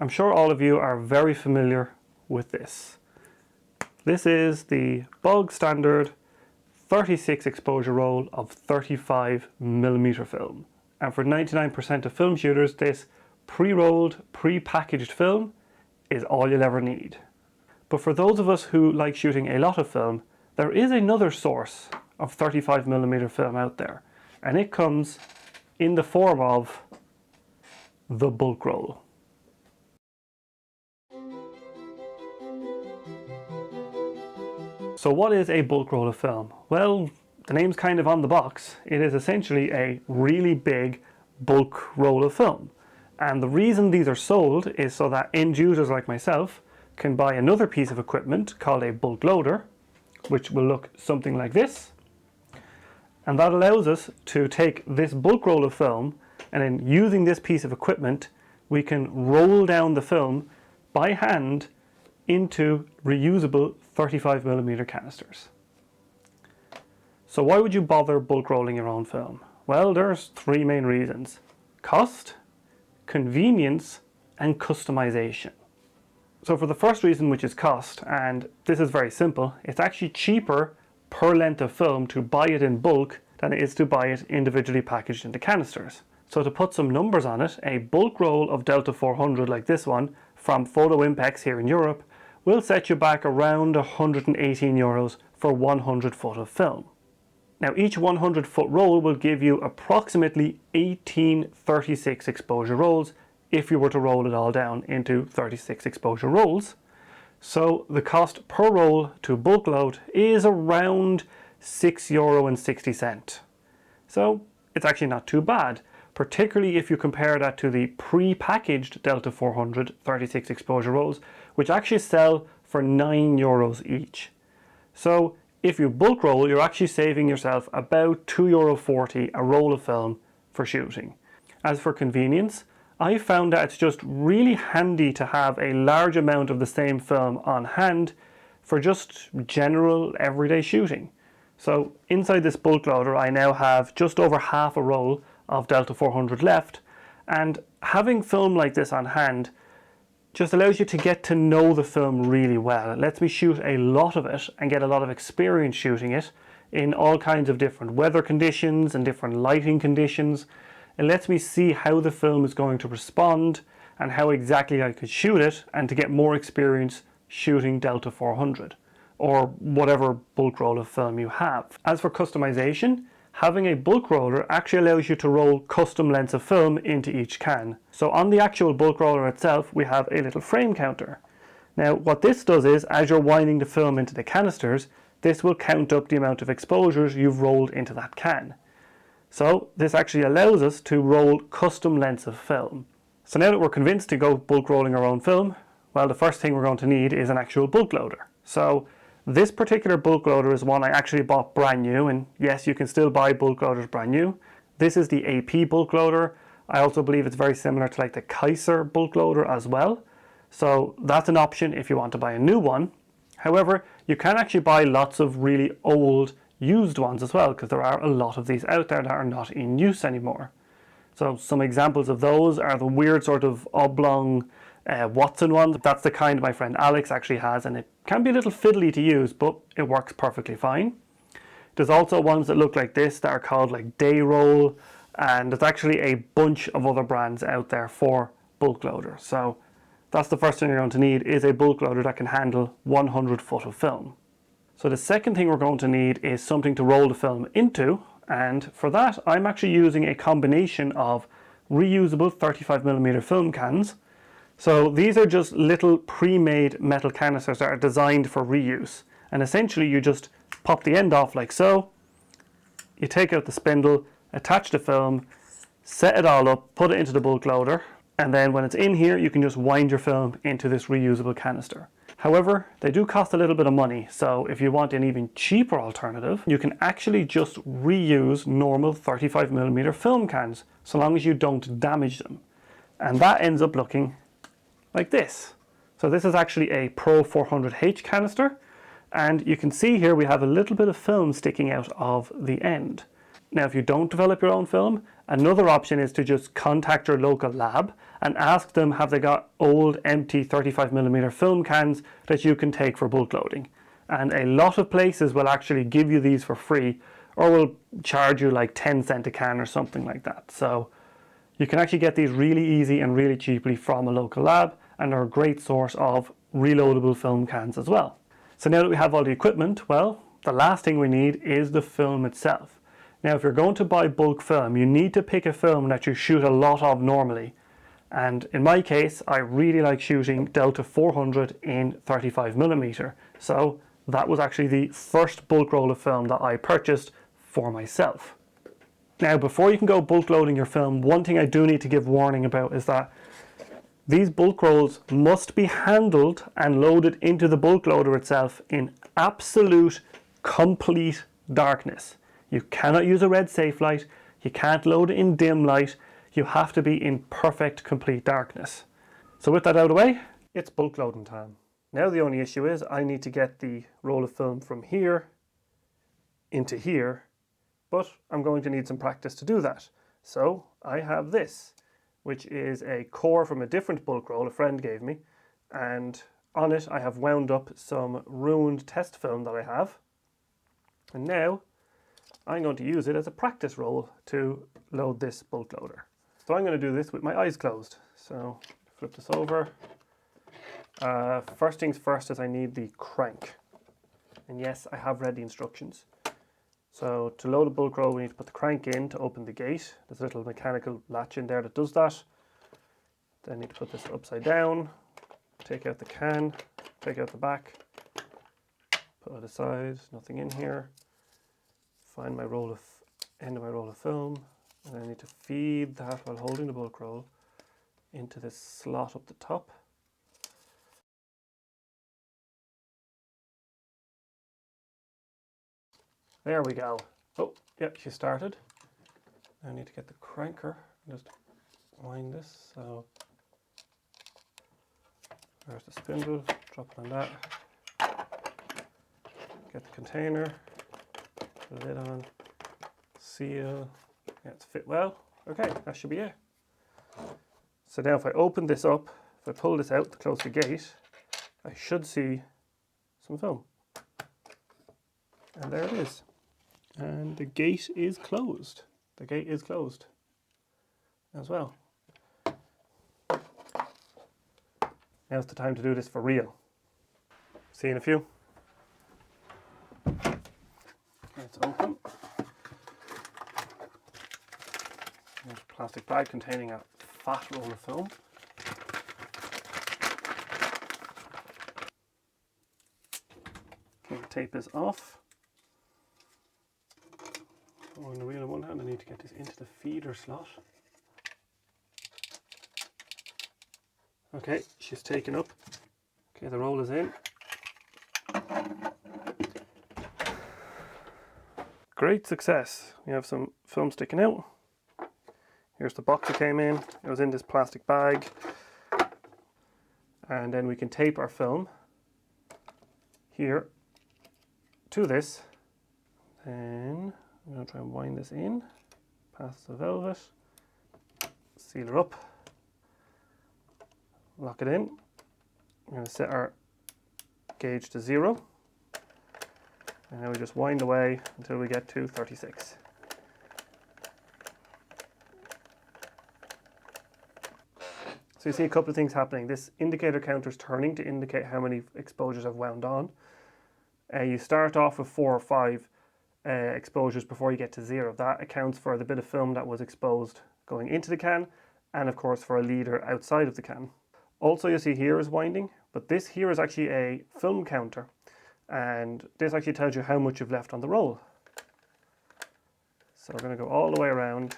I'm sure all of you are very familiar with this. This is the bog standard 36 exposure roll of 35mm film. And for 99% of film shooters, this pre-rolled, pre-packaged film is all you'll ever need. But for those of us who like shooting a lot of film, there is another source of 35mm film out there, and it comes in the form of the bulk roll. So what is a bulk roll of film? Well, the name's kind of on the box. It is essentially a really big bulk roll of film. And the reason these are sold is so that end users like myself can buy another piece of equipment called a bulk loader, which will look something like this. And that allows us to take this bulk roll of film, and then using this piece of equipment, we can roll down the film by hand into reusable 35mm canisters. So why would you bother bulk rolling your own film? Well, there's three main reasons: cost, convenience, and customization. So for the first reason, which is cost, and this is very simple, it's actually cheaper per length of film to buy it in bulk than it is to buy it individually packaged into canisters. So to put some numbers on it, a bulk roll of Delta 400 like this one from Photo Impex here in Europe will set you back around €118 for 100 foot of film. Now each 100 foot roll will give you approximately 18 36 exposure rolls if you were to roll it all down into 36 exposure rolls. So the cost per roll to bulk load is around €6.60. So it's actually not too bad, particularly if you compare that to the pre-packaged Delta 400 36 exposure rolls, which actually sell for €9 each. So if you bulk roll, you're actually saving yourself about €2.40 a roll of film for shooting. As for convenience, I found that it's just really handy to have a large amount of the same film on hand for just general everyday shooting. So inside this bulk loader, I now have just over half a roll of Delta 400 left, and having film like this on hand just allows you to get to know the film really well. It lets me shoot a lot of it and get a lot of experience shooting it in all kinds of different weather conditions and different lighting conditions. It lets me see how the film is going to respond and how exactly I could shoot it, and to get more experience shooting Delta 400 or whatever bulk roll of film you have. As for customization, having a bulk roller actually allows you to roll custom lengths of film into each can. So on the actual bulk roller itself, we have a little frame counter. Now what this does is, as you're winding the film into the canisters, this will count up the amount of exposures you've rolled into that can. So this actually allows us to roll custom lengths of film. So now that we're convinced to go bulk rolling our own film, well, the first thing we're going to need is an actual bulk loader. So this particular bulk loader is one I actually bought brand new, and yes, you can still buy bulk loaders brand new. This is the AP bulk loader. I also believe it's very similar to like the Kaiser bulk loader as well. So that's an option if you want to buy a new one. However, you can actually buy lots of really old used ones as well, because there are a lot of these out there that are not in use anymore. So some examples of those are the weird sort of oblong Watson one. That's the kind my friend Alex actually has, and it can be a little fiddly to use, but it works perfectly fine. There's also ones that look like this that are called like day roll, and there's actually a bunch of other brands out there for bulk loaders. So that's the first thing you're going to need, is a bulk loader that can handle 100 foot of film. So the second thing we're going to need is something to roll the film into, and for that I'm actually using a combination of reusable 35mm film cans. So these are just little pre-made metal canisters that are designed for reuse, and essentially you just pop the end off like so, you take out the spindle, attach the film, set it all up, put it into the bulk loader, and then when it's in here you can just wind your film into this reusable canister. However, they do cost a little bit of money, so if you want an even cheaper alternative, you can actually just reuse normal 35mm film cans, so long as you don't damage them. And that ends up looking like this. So this is actually a Pro 400H canister, and you can see here we have a little bit of film sticking out of the end. Now if you don't develop your own film Another option is to just contact your local lab and ask them have they got old empty 35mm film cans that you can take for bulk loading. And a lot of places will actually give you these for free, or will charge you like 10 cents a can or something like that. So you can actually get these really easy and really cheaply from a local lab, and are a great source of reloadable film cans as well. So now that we have all the equipment, well, the last thing we need is the film itself. Now, if you're going to buy bulk film, you need to pick a film that you shoot a lot of normally. And in my case, I really like shooting Delta 400 in 35mm. So that was actually the first bulk roll of film that I purchased for myself. Now, before you can go bulk loading your film, one thing I do need to give warning about is that these bulk rolls must be handled and loaded into the bulk loader itself in absolute, complete darkness. You cannot use a red safe light, you can't load it in dim light, you have to be in perfect, complete darkness. So with that out of the way, it's bulk loading time. Now the only issue is I need to get the roll of film from here into here, but I'm going to need some practice to do that. So I have this, which is a core from a different bulk roll a friend gave me, and on it I have wound up some ruined test film that I have, and now I'm going to use it as a practice roll to load this bulk loader. So I'm going to do this with my eyes closed. So flip this over. First things first is I need the crank, and yes, I have read the instructions. So to load a bulk roll, we need to put the crank in to open the gate. There's a little mechanical latch in there that does that. Then I need to put this upside down, take out the can, take out the back, put it aside, nothing in here. Find my end of my roll of film, and I need to feed that while holding the bulk roll into this slot up the top. There we go. Oh, yep, she started. I need to get the cranker and just wind this. So there's the spindle, drop it on that. Get the container, put the lid on, seal. Yeah, it's fit well. Okay, that should be it. So now if I open this up, if I pull this out to close the gate, I should see some film. And there it is. And the gate is closed. The gate is closed as well. Now's the time to do this for real. See you in a few. It's open. There's a plastic bag containing a fat roll of film. Okay, the tape is off. On the wheel in one hand, I need to get this into the feeder slot. Okay, she's taken up. Okay, the roll is in. Great success. We have some film sticking out. Here's the box it came in. It was in this plastic bag. And then we can tape our film here to this. Then I'm going to try and wind this in, past the velvet, seal her up, lock it in. We're going to set our gauge to 0, and now we just wind away until we get to 36. So you see a couple of things happening. This indicator counter is turning to indicate how many exposures I've wound on. You start off with 4 or 5 exposures before you get to 0. That accounts for the bit of film that was exposed going into the can, and of course for a leader outside of the can. Also, you see here is winding, but this here is actually a film counter, and this actually tells you how much you've left on the roll. So we're going to go all the way around,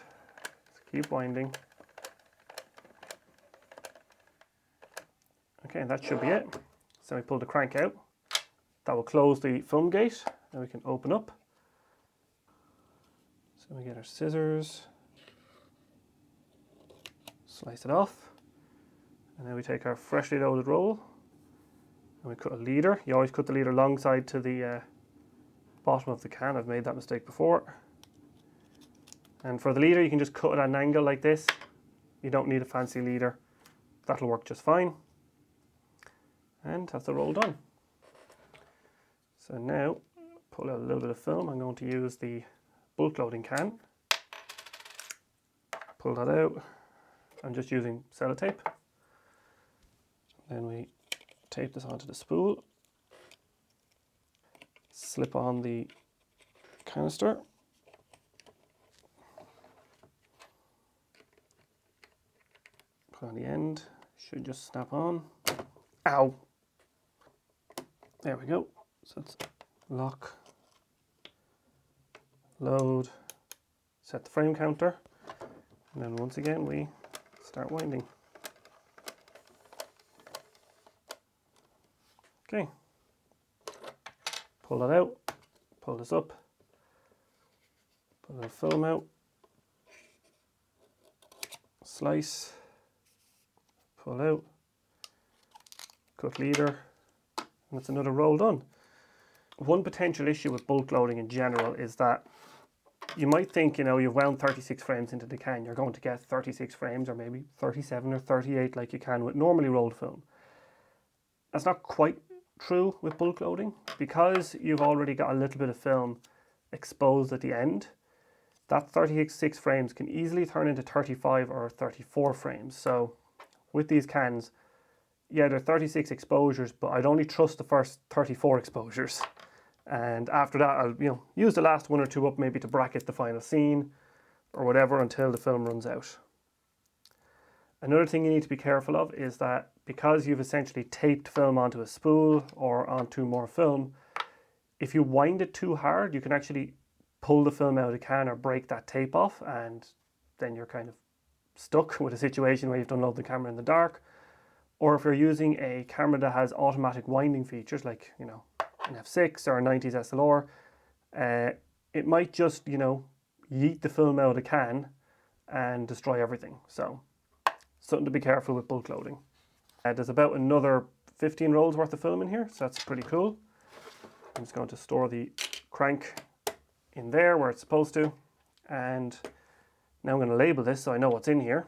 keep winding. Okay, and that should be it. So we pull the crank out. That will close the film gate, and we can open up. So we get our scissors, slice it off, and then we take our freshly loaded roll and we cut a leader. You always cut the leader alongside to the bottom of the can. I've made that mistake before. And for the leader, you can just cut it at an angle like this. You don't need a fancy leader. That'll work just fine. And that's the roll done. So now, pull out a little bit of film. I'm going to use the bulk loading can. Pull that out. I'm just using sellotape. Then we tape this onto the spool. Slip on the canister. Put on the end. Should just snap on. Ow! There we go. So it's lock, load, set the frame counter, and then once again we start winding. Okay, pull that out, pull this up, pull the film out, slice, pull out, cut leader, and that's another roll done. One potential issue with bulk loading in general is that you might think, you know, you've wound 36 frames into the can, you're going to get 36 frames or maybe 37 or 38 like you can with normally rolled film. That's not quite true with bulk loading. Because you've already got a little bit of film exposed at the end, that 36 frames can easily turn into 35 or 34 frames. So with these cans, yeah, they're 36 exposures, but I'd only trust the first 34 exposures. And after that, I'll use the last one or two up maybe to bracket the final scene or whatever until the film runs out. Another thing you need to be careful of is that because you've essentially taped film onto a spool or onto more film, if you wind it too hard, you can actually pull the film out of the can or break that tape off, and then you're kind of stuck with a situation where you have to unload the camera in the dark. Or if you're using a camera that has automatic winding features like, an f6 or a 90s SLR, it might just, yeet the film out of the can and destroy everything. So, something to be careful with bulk loading. There's about another 15 rolls worth of film in here, so that's pretty cool. I'm just going to store the crank in there where it's supposed to. And now I'm going to label this so I know what's in here.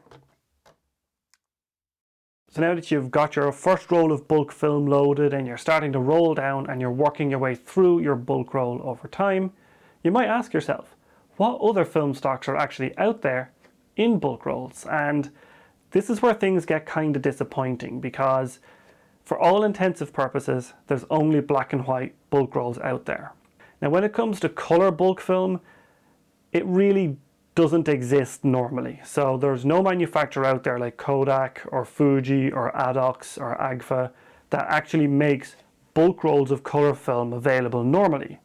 So now that you've got your first roll of bulk film loaded and you're starting to roll down and you're working your way through your bulk roll over time, you might ask yourself, what other film stocks are actually out there in bulk rolls? And this is where things get kind of disappointing, because for all intensive purposes, there's only black and white bulk rolls out there. Now when it comes to color bulk film, it really doesn't exist normally. So there's no manufacturer out there like Kodak or Fuji or Adox or Agfa that actually makes bulk rolls of color film available normally.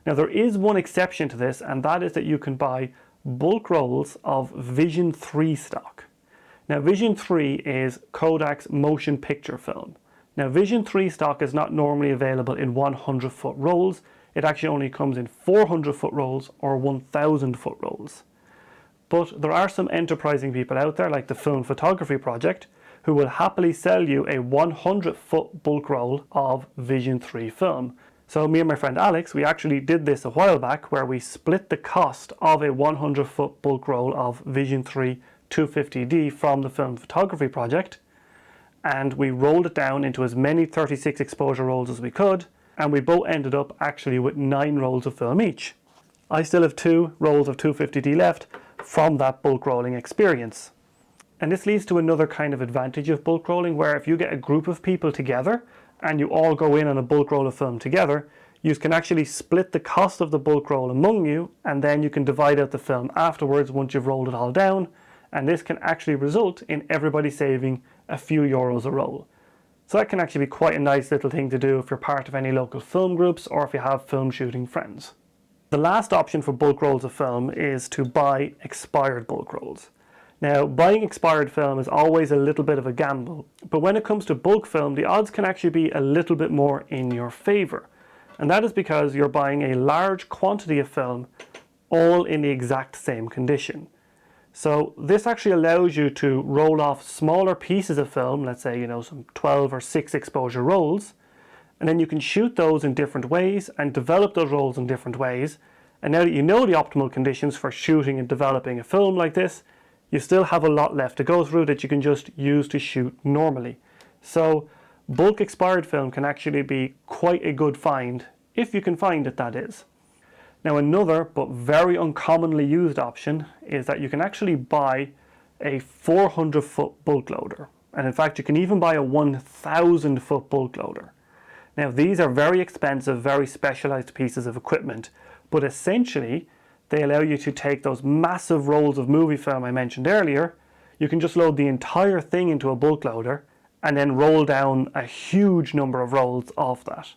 Now there is one exception to this, and that is that you can buy bulk rolls of Vision 3 stock. Now Vision 3 is Kodak's motion picture film. Now Vision 3 stock is not normally available in 100-foot rolls. It actually only comes in 400-foot rolls or 1,000-foot rolls. But there are some enterprising people out there like the Film Photography Project who will happily sell you a 100-foot bulk roll of Vision 3 film. So me and my friend Alex, we actually did this a while back where we split the cost of a 100-foot bulk roll of Vision 3 250D from the Film Photography Project, and we rolled it down into as many 36 exposure rolls as we could, and we both ended up actually with 9 rolls of film each. I still have 2 rolls of 250D left from that bulk rolling experience. And this leads to another kind of advantage of bulk rolling, where if you get a group of people together and you all go in on a bulk roll of film together, you can actually split the cost of the bulk roll among you, and then you can divide out the film afterwards once you've rolled it all down, and this can actually result in everybody saving a few euros a roll. So that can actually be quite a nice little thing to do if you're part of any local film groups or if you have film shooting friends. The last option for bulk rolls of film is to buy expired bulk rolls. Now, buying expired film is always a little bit of a gamble, but when it comes to bulk film, the odds can actually be a little bit more in your favor. And that is because you're buying a large quantity of film all in the exact same condition. So this actually allows you to roll off smaller pieces of film, let's say, some 12 or 6 exposure rolls, and then you can shoot those in different ways and develop those rolls in different ways, And now that you know the optimal conditions for shooting and developing a film like this, you still have a lot left to go through that you can just use to shoot normally. So bulk expired film can actually be quite a good find, if you can find it, that is. Now another but very uncommonly used option is that you can actually buy a 400-foot bulk loader. And in fact you can even buy a 1,000-foot bulk loader. Now these are very expensive, very specialized pieces of equipment, but essentially they allow you to take those massive rolls of movie film I mentioned earlier. You can just load the entire thing into a bulk loader and then roll down a huge number of rolls off that.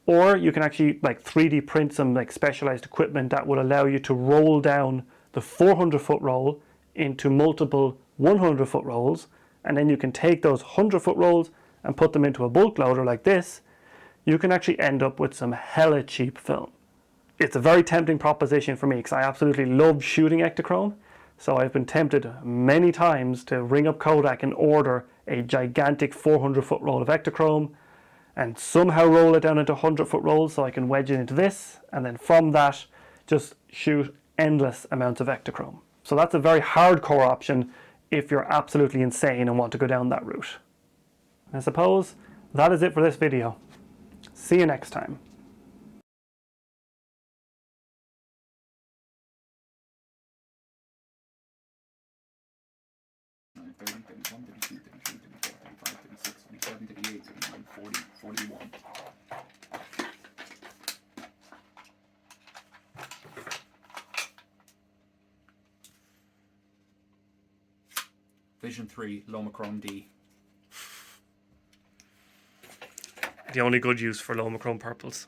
Or you can actually 3D print some specialized equipment that will allow you to roll down the 400-foot roll into multiple 100-foot rolls, and then you can take those 100-foot rolls and put them into a bulk loader like this. You can actually end up with some hella cheap film. It's a very tempting proposition for me because I absolutely love shooting Ektachrome, so I've been tempted many times to ring up Kodak and order a gigantic 400-foot roll of Ektachrome and somehow roll it down into 100-foot rolls so I can wedge it into this, and then from that just shoot endless amounts of Ektachrome. So that's a very hardcore option if you're absolutely insane and want to go down that route. I suppose that is it for this video. See you next time. Vision 3, Lomachrome D. The only good use for Lomachrome purples.